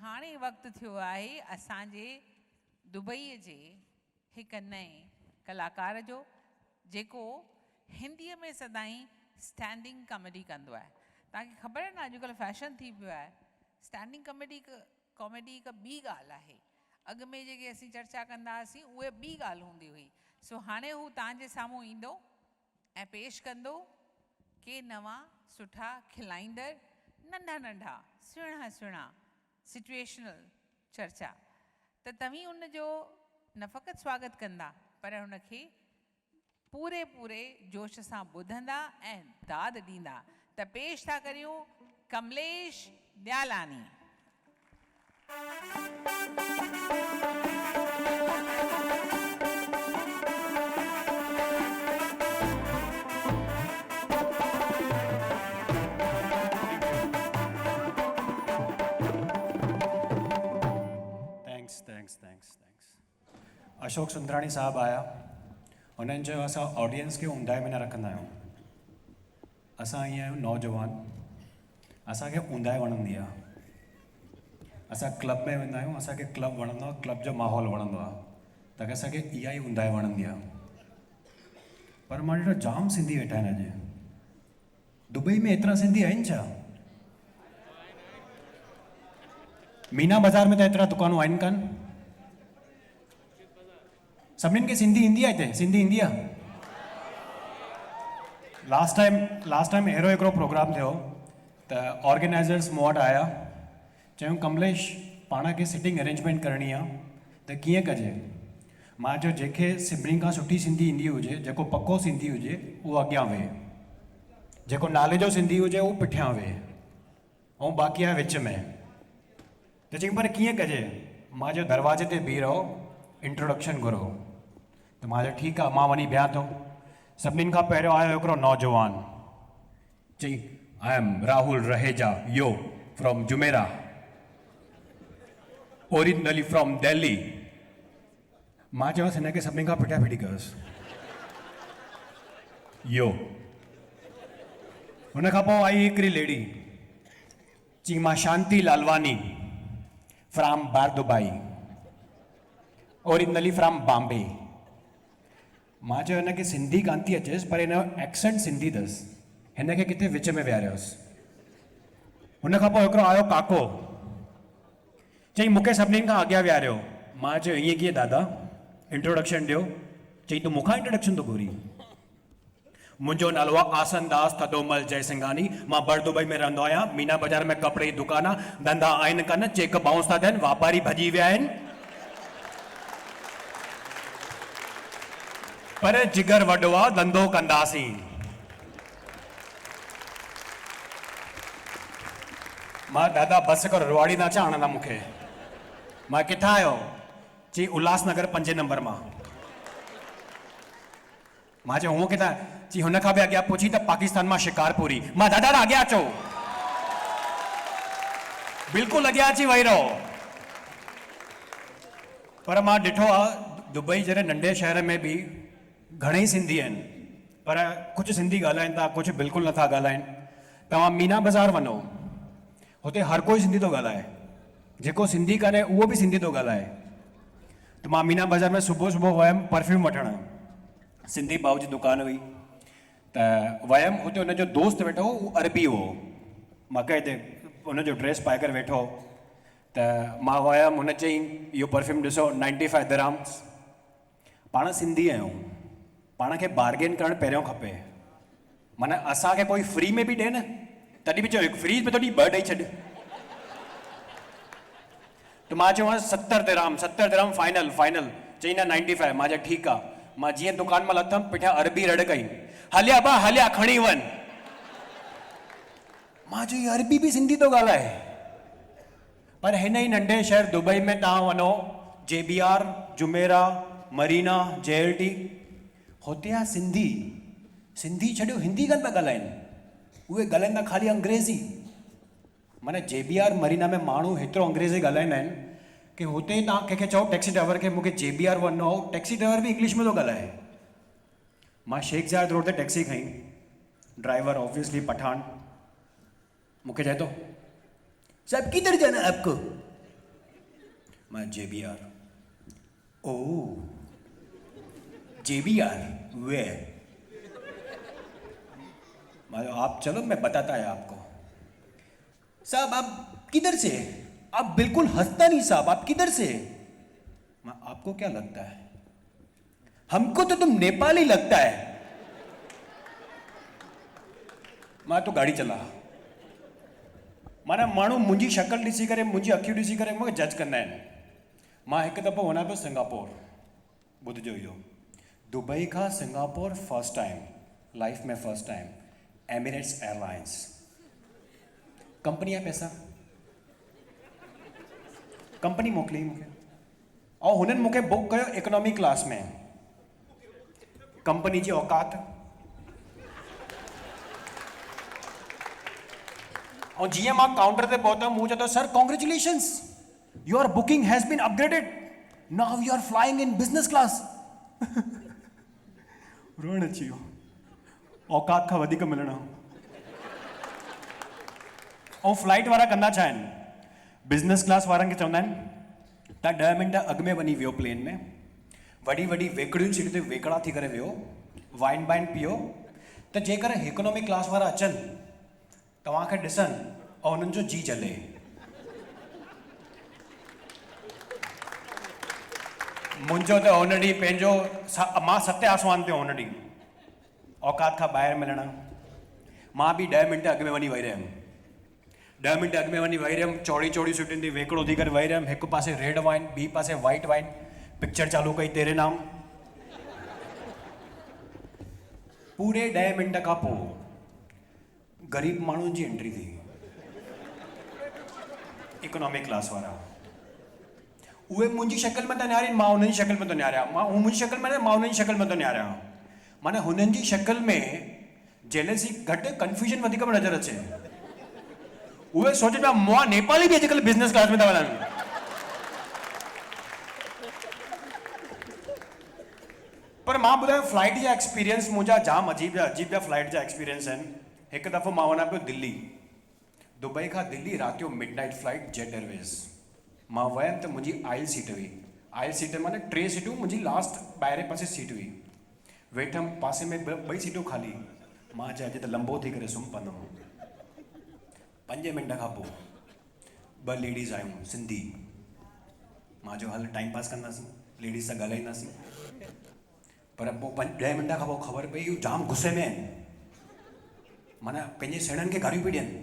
हाणे वक़्तु थियो आहे असांजे दुबईअ जे हिकु नए कलाकार जो जेको हिंदीअ में सदाईं स्टैंडिंग कॉमेडी कंदो आहे। तव्हांखे ख़बर आहे न अॼुकल्ह फैशन थी पियो आहे। स्टैंडिंग कॉमेडी हिकु ॿी ॻाल्हि आहे। अॻु में जेके असीं चर्चा कंदा हुआसीं उहे ॿी ॻाल्हि हूंदी हुई। सो हाणे हू तव्हांजे साम्हूं ईंदो ऐं पेश कंदो के नवां सुठा खिलाईंदड़ नंढा नंढा सुहिणा सुहिणा सिचुएशनल चर्चा। त तव्हीं उनजो न फ़क़ति स्वागत कंदा पर उनखे पूरे पूरे जोश सां ॿुधंदा ऐं दाद ॾींदा। त पेश था करियूं कमलेश ॾियालानी। थैंक्स। अशोक सुंदराणी साहब आया, उन्हनि जो असां ऑडियंस खे ऊंदाहि में न रखंदा आहियूं। असां ईअं आहियूं नौजवान, असांखे ऊंदाहि वणंदी आहे। असां क्लब में वेंदा आहियूं, असांखे क्लब वणंदो आहे, क्लब जो माहौल वणंदो आहे, त असांखे इहा ई ऊंदाहि वणंदी आहे। पर मां ॾिठो जाम सिंधी वेठा आहिनि अॼु। दुबई में एतिरा सिंधी आहिनि छा? मीना बाज़ार में त एतिरा दुकानूं आहिनि कान। सभिनीनि खे सिंधी ईंदी आहे हिते? सिंधी ईंदी आहे? लास्ट टाइम अहिड़ो हिकिड़ो प्रोग्राम थियो त ऑर्गेनाइज़र्स मूं वटि आया, चयूं कमलेश पाण खे सिटिंग अरेंजमेंट करणी आहे त कीअं कजे। मां चयो जेके सभिनी खां सुठी सिंधी ईंदी हुजे, जेको पको सिंधी हुजे उहो अॻियां वेहे, जेको नाले जो सिंधी हुजे उहो पुठियां वेहे, ऐं बाक़ी आहे विच में। त चई पर कीअं कजे? मां चयो दरवाजे ते बीह रहो, इंट्रोडक्शन घुरो। त मां चयो ठीकु आहे, मां वञी बिहां थो। सभिनीनि खां पहिरियों आयो हिकिड़ो नौजवान, चई I am Rahul Raheja yo from Jumeirah, originally from Delhi. मां चयोसि हिनखे सभिनी खां पुठियां फिटी कयोसि यो। हुन खां पोइ आई हिकिड़ी लेडी, चई मां Shanti Lalwani from Bur Dubai, originally from Bombay. मां चयो हिनखे सिंधी कान थी अचेसि पर हिनजो एक्सेंट सिंधी अथसि, हिनखे किथे विच में विहारियोसि। हुन खां पोइ हिकिड़ो आयो काको, चई मूंखे सभिनीनि खां अॻियां विहारियो। मां चयो ईअं कीअं दादा, इंट्रोडक्शन ॾियो। चई तूं मूंखां इंट्रोडक्शन थो घुरी? मुंहिंजो नालो आहे आसन दास थदोमल जयसिंघानी, मां बरदुबई में रहंदो आहियां। मीना बाज़ार में कपिड़े जी दुकान आहे, धंधा आहिनि कान, चेक बाउंस था थियनि, वापारी भॼी विया आहिनि, पर जिगर वॾो आहे, धंधो कंदासीं। मां दादा बस करो, रुवाड़ी न अचा आणंदा मूंखे। मां किथां आयो? चई उल्हासनगर 5 नंबर मां। मां चयो हूअं किथां? चई हुन खां बि अॻियां पुछी त पाकिस्तान मां शिकारपुरी। मां दादा अॻियां अचो, बिल्कुलु अॻियां अची वेही रहो। पर मां ॾिठो आहे दुबई जहिड़े नंढे शहर में बि घणेई सिंधी आहिनि, पर कुझु सिंधी ॻाल्हाइनि था, कुझु बिल्कुलु नथा ॻाल्हाइनि। तव्हां मीना बाज़ार वञो, हुते हर कोई सिंधी थो ॻाल्हाए, जेको सिंधी कान्हे उहो बि सिंधी थो ॻाल्हाए। त मां मीना बाज़ार में सुबुह वयमि परफ्यूम वठणु, सिंधी भाउ जी दुकानु हुई, त वयमि हुते हुनजो दोस्त वेठो हो, उहो अरबी हो, मके ते हुनजो ड्रेस पाए करे वेठो। त मां वयमि, हुन चई इहो परफ्यूम ॾिसो 95 दिरहम्स। पाण सिंधी आहियूं, पाण खे बार्गेन करणु पहिरियों खपे। माना असांखे कोई फ्री में बि ॾिए न, तॾहिं बि चयो हिकु फ्री में थो ॾी, 2 ॾेई छॾ। त मां चयोमांसि 70 दिरहम फाइनल। चई न 95। मां चयो ठीकु आहे। मां जीअं दुकान मां लथमि, पुठियां अरबी रड़ कई, हलिया बा हलिया खणी वञ। मां चयो अरबी बि सिंधी थो ॻाल्हाए। पर हिन ई नंढे शहर दुबई में तव्हां वञो, JBR, जुमेरा, मरीना, JLT, हुते आहे सिंधी छॾियो हिंदी कान था ॻाल्हाइनि, उहे ॻाल्हाईंदा खाली अंग्रेज़ी। माना JBR मरीना में माण्हू हेतिरो अंग्रेज़ी ॻाल्हाईंदा आहिनि कि हुते तव्हां कंहिंखे चओ टैक्सी ड्राइवर खे मूंखे JBR वञिणो हो, टैक्सी ड्राइवर बि इंग्लिश में थो ॻाल्हाए। मां शेख ज़ायद रोड ते टैक्सी खई, ड्राइवर ऑब्वियसली पठान, मूंखे चए थो साहब किधर जाना है आपको? मां JBR. Oh, JBR, वे आप चलो मैं बताता है आपको. साहब आप किधर से? आप बिल्कुल हंसता नहीं साहब, आप किधर से? आपको क्या लगता है? हमको तो तुम नेपाली लगता है. मां तो गाड़ी चला. माना माण्हू मुंहिंजी शक्ल ॾिसी करे, मुंहिंजी अखियूं ॾिसी करे मूंखे जज कंदा आहिनि. मां हिकु दफ़ो वञा पियो सिंगापुर. ॿुधिजो इहो, दुबई खां सिंगापुर फर्स्ट टाइम, लाइफ में first time, Emirates airlines. Company जा पैसा, कंपनी मोकिली मूंखे, ऐं हुननि मूंखे बुक कयो इकोनॉमी क्लास में. कंपनी जी औकात. और जीअं मां काउंटर ते पहुतो, मूं चयो sir congratulations, your booking has been upgraded, now you are flying in business class. रोअण अची वियो. औकात खां वधीक मिलणो. ऐं फ्लाइट वारा कंदा छा आहिनि, बिजनेस क्लास वारनि खे चवंदा आहिनि तव्हां 10 मिंट अॻु में वञी वियो प्लेन में, वॾी वॾी वेकड़ियुनि सीट ते वेकड़ा थी करे वियो, वाइन बाइन पियो, त जेकर इकोनॉमी क्लास वारा अचनि तव्हांखे ॾिसनि ऐं उन्हनि जो जी जले. मुंहिंजो त हुन ॾींहुं पंहिंजो मां सत्य आसमान ते हुन ॾींहुं औकात खां ॿाहिरि मिलणु. मां बि 10 मिंट अॻु में वञी वेही रहियुमि. 10 मिंट अॻु में वञी वेही रहियुमि, चौड़ी चौड़ी सीटुनि ते वेकड़ो थी करे वेही रहियुमि. हिकु पासे रेड वाइन, ॿी पासे वाइट वाइन. पिक्चर चालू कई तेरे नाम. पूरे 10 मिंट खां पोइ ग़रीब माण्हुनि जी एंट्री थी, इकोनॉमी क्लास वारा. उहे मुंहिंजी शक्ल में त निहारीनि, मां हुननि जी शक्ल में थो निहारियां. मां हू मुंहिंजी शक्ल में न, मां हुननि जी शक्ल में थो निहारियां. माना हुननि जी शक्ल में जेलसी घटि, कंफ्यूजन वधीक में नज़र अचे. उहे सोचनि पिया मां नेपाली बि अॼुकल्ह बिज़नेस क्लास में था वञनि. पर मां ॿुधायां फ्लाइट जा एक्सपीरियंस मुंहिंजा जाम अजीब जा फ्लाइट जा एक्सपीरियंस आहिनि. हिकु दफ़ो मां वञा पियो दिल्ली, दुबई खां दिल्ली, राति जो मिडनाइट फ्लाइट जेट एयरवेज़. मां वियमि त मुंहिंजी आयल सीट हुई. आयल सीट माना 3 सीटूं, मुंहिंजी लास्ट ॿाहिरे पासे सीट हुई. वेठमि, पासे में ॿई सीटूं ख़ाली. मां चयो अॼु त लंबो थी करे सुम्ही पवंदुमि. 5 मिंट खां पोइ 2 लेडीज़ आयूं सिंधी. मां चयो हल टाइम पास कंदासीं, लेडीज़ सां ॻाल्हाईंदासीं. पर पोइ 10 मिंट खां पोइ ख़बर पई इहो जाम गुस्से में आहिनि. माना पंहिंजे सेणनि खे गारियूं पई ॾियनि.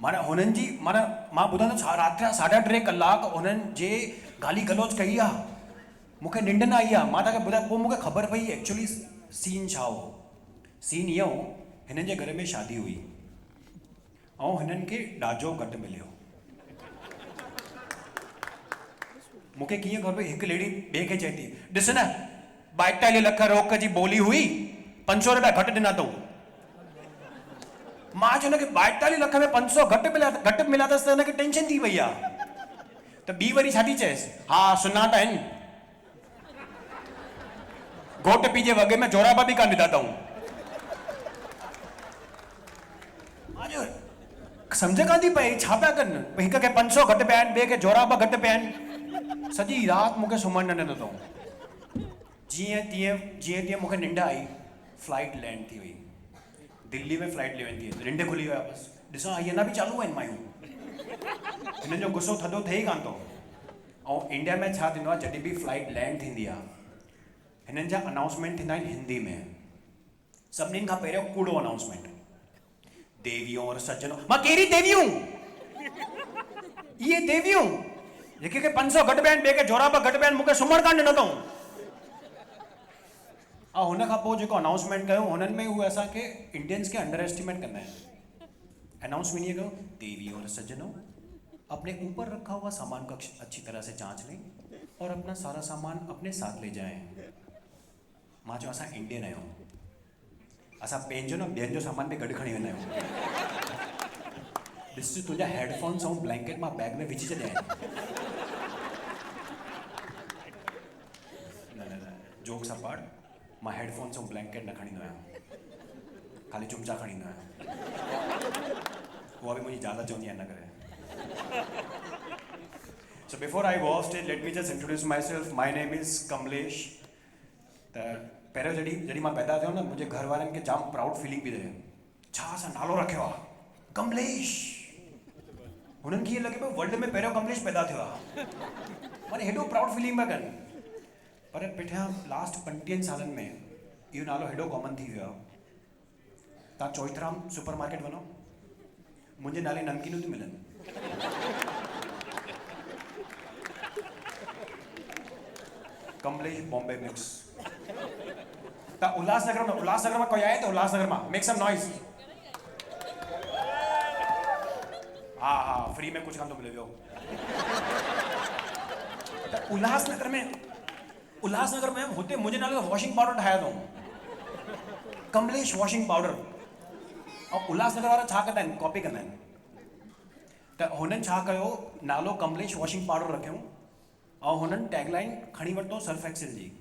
माना हुननि जी, माना मां ॿुधां थो, राति जा 3.5 कलाक हुननि जे गाली गलोच कई आहे. मूंखे निंड न आई आहे. मां तव्हांखे ॿुधायां, पोइ मूंखे ख़बर पई एक्चुअली सीन छा हो. सीन इहो हो, हिननि जे घर में शादी हुई ऐं हिननि खे ॾाजो घटि मिलियो. मूंखे कीअं ख़बर पई, हिकु लेडी ॿिए खे चए थी ॾिस न 42 लख रोक जी बोली हुई, 500 रुपया घटि ॾिना अथऊं. मां चयो हुनखे 42 लख में 500 घटि मिलिया अथसि त हिनखे टेंशन थी वई आहे. त ॿी वरी छा थी चएसि, हा सुञात आहिनि, घोट पीउ जे वॻे में जोराबा बि कान विधा अथऊं. सम्झ कान थी पए छा पिया कनि. हिक खे 500 घटि पिया आहिनि, ॿिए खे जोराबा घटि पिया आहिनि. सॼी राति मूंखे सुम्हणु न ॾिनो अथऊं. जीअं तीअं मूंखे निंड आई. फ्लाइट लैंड थी वई, दिल्ली में फ्लाइट लैंड थी वई, निंड खुली विया. बसि ॾिसां आई अञा बि चालू आहिनि मायूं. हिननि जो गुस्सो थधो थिए ई कान थो. ऐं इंडिया में छा थींदो आहे, जॾहिं बि फ्लाइट लैंड थींदी आहे, हिननि जा अनाउंसमेंट थींदा आहिनि हिंदी में. सभिनीनि खां पहिरियों कूड़ो अनाउंसमेंट, देवियों और सज्जनों. मां कहिड़ी देवियूं, इहे देवियूं जेके खे 500 घटि पिया आहिनि, ॿिए खे जोराबा घटि पिया आहिनि. मूंखे सुम्हणु कान ॾिनो अथऊं. ऐं हुन खां पोइ जेको अनाउंसमेंट कयो, हुननि में उहे असांखे इंडियंस खे अंडर एस्टिमेट कंदा आहिनि. अनाउंसमेंट ईअं कयो, देवियों और सज्जनों, अपने ऊपर रखा हुआ सामान को अच्छी तरह से जांच लें और अपना सारा सामान अपने साथ ले जाएं. मां चयो असां इंडियन आहियूं, असां पंहिंजो न ॿियनि जो सामान बि गॾु खणी वेंदा आहियूं. ॾिस तुंहिंजा हेडफोन्स ऐं ब्लैंकेट मां बैग में विझी छॾिया आहिनि. न जोक्स अपार्ट, मां हेडफोन्स ऐं ब्लैंकेट न खणींदो आहियां, खाली चुमचा खणींदो आहियां. उहा बि मुंहिंजी ज़ाल चवंदी आहे न करे. So before I go off stage, let me just introduce myself. My name is Kamlesh. त पहिरियों जॾहिं मां पैदा थियो न, मुंहिंजे घर वारनि खे जाम प्राउड फीलिंग पई थिए, छा असां नालो रखियो आहे कमलेश। हुननि खे ईअं लॻे पियो वर्ल्ड में पहिरियों कमलेश पैदा थियो आहे, माने हेॾो प्राउड फीलिंग पिया कनि। पर पुठियां लास्ट 25 सालनि में इहो नालो हेॾो कॉमन थी वियो आहे। तव्हां चोइथराम सुपर मार्केट वञो, मुंहिंजे नाले नमकीनूं थी मिलनि। कमलेश बॉम्बे मिक्स। त उल्हासनगर में कोई आए तो उल्हासनगर में मेक सम नॉइज। हाँ फ्री में कुछ कान थो मिले पियो। त उल्हासनगर में हुते मुंहिंजे नाले वॉशिंग पाउडर ठाहिया अथऊं, कमलेश वॉशिंग पाउडर। ऐं उल्हासनगर वारा छा कंदा आहिनि, कॉपी कंदा आहिनि। त हुननि छा कयो, नालो कमलेश वॉशिंग पाउडर रखियऊं ऐं हुननि टैगलाइन खणी वरितो सर्फ एक्सेल जी।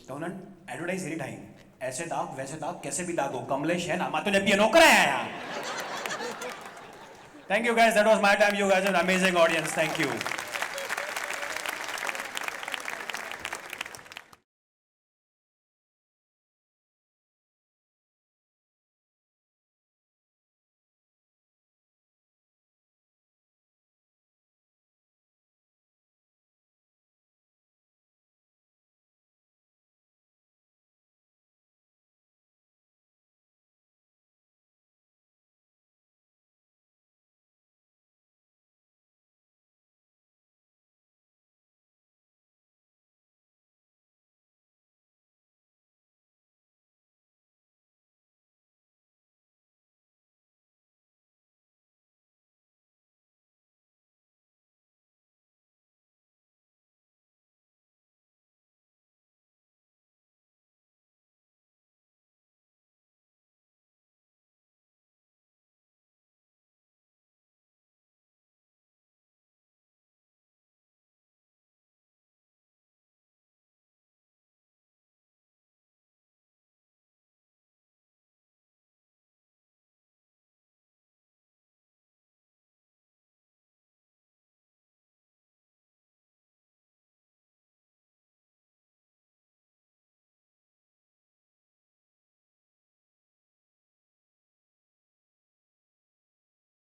त हुननि एडवर्टाइज हेड़ी ठाही, ऐसे दाग वैसे दाग कैसे भी दागो, कमलेश है ना, मां तुंहिंजे पीउ नौकर आहियां। Thank you guys, that was my time. You guys are an amazing audience. Thank you.